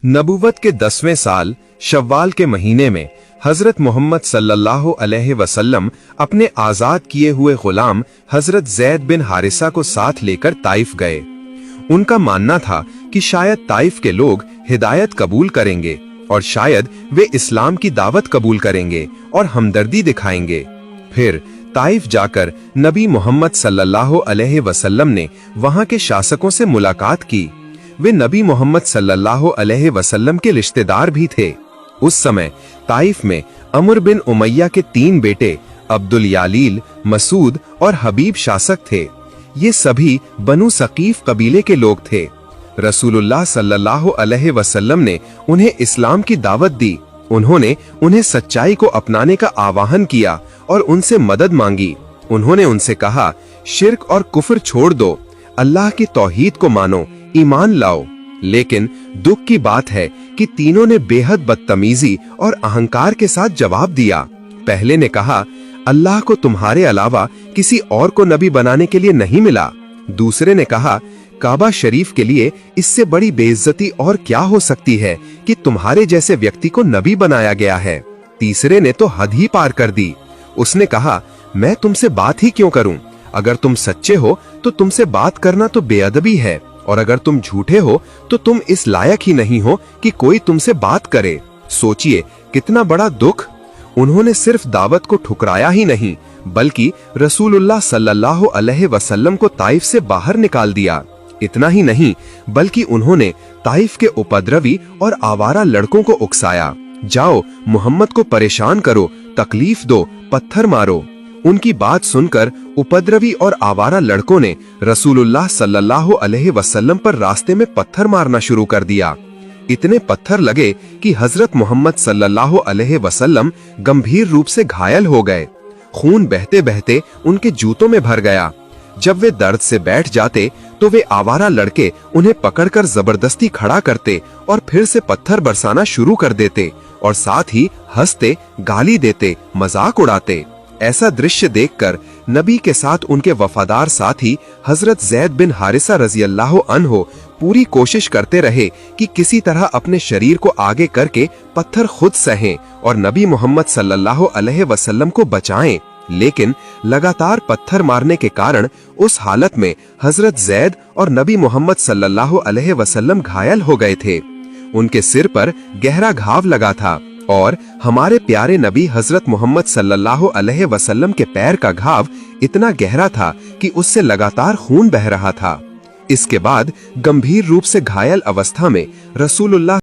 नबूवत के 10वें साल शव्वाल के महीने में हजरत मोहम्मद सल्लल्लाहु अलैहि वसल्लम अपने आजाद किए हुए गुलाम हजरत जैद बिन हारिसा को साथ लेकर ताइफ गए। उनका मानना था कि शायद ताइफ के लोग हिदायत कबूल करेंगे और शायद वे इस्लाम की दावत कबूल करेंगे और हमदर्दी दिखाएंगे। फिर ताइफ जाकर नबी मोहम्मद सल्लल्लाहु अलैहि वसल्लम ने वहां के शासकों से मुलाकात की। वे नबी मोहम्मद सल्लल्लाहु अलैहि वसल्लम के रिश्तेदार भी थे। उस समय ताइफ में अमर बिन उमैया के 3 बेटे अब्दुल यालील, मसूद और हबीब शासक थे। ये सभी बनु सकीफ कबीले के लोग थे। रसूलुल्लाह सल्लल्लाहु अलैहि वसल्लम ने उन्हें इस्लाम की दावत दी। उन्होंने उन्हें सच्चाई को अपनाने का आह्वान किया और उनसे मदद मांगी। उन्होंने उनसे कहा, शिर्क और कुफ्र छोड़ दो, अल्लाह की तौहीद को मानो, ईमान लाओ। लेकिन दुख की बात है कि तीनों ने बेहद बदतमीजी और अहंकार के साथ जवाब दिया। पहले ने कहा, अल्लाह को तुम्हारे अलावा किसी और को नबी बनाने के लिए नहीं मिला। दूसरे ने कहा, काबा शरीफ के लिए इससे बड़ी बेइज्जती और क्या हो सकती है कि तुम्हारे जैसे व्यक्ति को नबी बनाया गया है। तीसरे ने तो हद ही पार कर दी। उसने कहा, मैं तुमसे बात ही क्यों करूं? अगर तुम सच्चे हो तो तुमसे बात करना तो बेअदबी है, और अगर तुम झूठे हो तो तुम इस लायक ही नहीं हो कि कोई तुमसे बात करे। सोचिए कितना बड़ा दुख। उन्होंने सिर्फ दावत को ठुकराया ही नहीं, बल्कि रसूलुल्लाह सल्लल्लाहु अलैहि वसल्लम को ताइफ से बाहर निकाल दिया। इतना ही नहीं, बल्कि उन्होंने ताइफ के उपद्रवी और आवारा लड़कों को उकसाया, जाओ मोहम्मद को परेशान करो, तकलीफ दो, पत्थर मारो। उनकी बात सुनकर उपद्रवी और आवारा लड़कों ने रसूलुल्लाह सल्लल्लाहु अलैहि वसल्लम पर रास्ते में पत्थर मारना शुरू कर दिया। इतने पत्थर लगे कि हजरत मोहम्मद सल्लल्लाहु अलैहि वसल्लम गंभीर रूप से घायल हो गए। खून बहते बहते उनके जूतों में भर गया। जब वे दर्द से बैठ जाते तो वे आवारा लड़के उन्हें पकड़कर जबरदस्ती खड़ा करते और फिर से पत्थर बरसाना शुरू कर देते और साथ ही हंसते, गाली देते, मजाक उड़ाते। ऐसा दृश्य देखकर नबी के साथ उनके वफादार साथी हजरत जैद बिन हारिसा रजी अल्लाह अन्हो पूरी कोशिश करते रहे कि किसी तरह अपने शरीर को आगे करके पत्थर खुद सहें और नबी मोहम्मद सल्लल्लाहु अलैहि वसल्लम को बचाएं। लेकिन लगातार पत्थर मारने के कारण उस हालत में हजरत जैद और नबी मोहम्मद सल्लल्लाहु अलैहि वसल्लम घायल हो गए थे। उनके सिर पर गहरा घाव लगा था और हमारे प्यारे नबी हजरत मोहम्मद सल्लल्लाहु अलैहि वसल्लम के पैर का घाव इतना गहरा था कि उससे लगातार खून बह रहा था। इसके बाद गंभीर रूप से घायल अवस्था में रसूलुल्लाह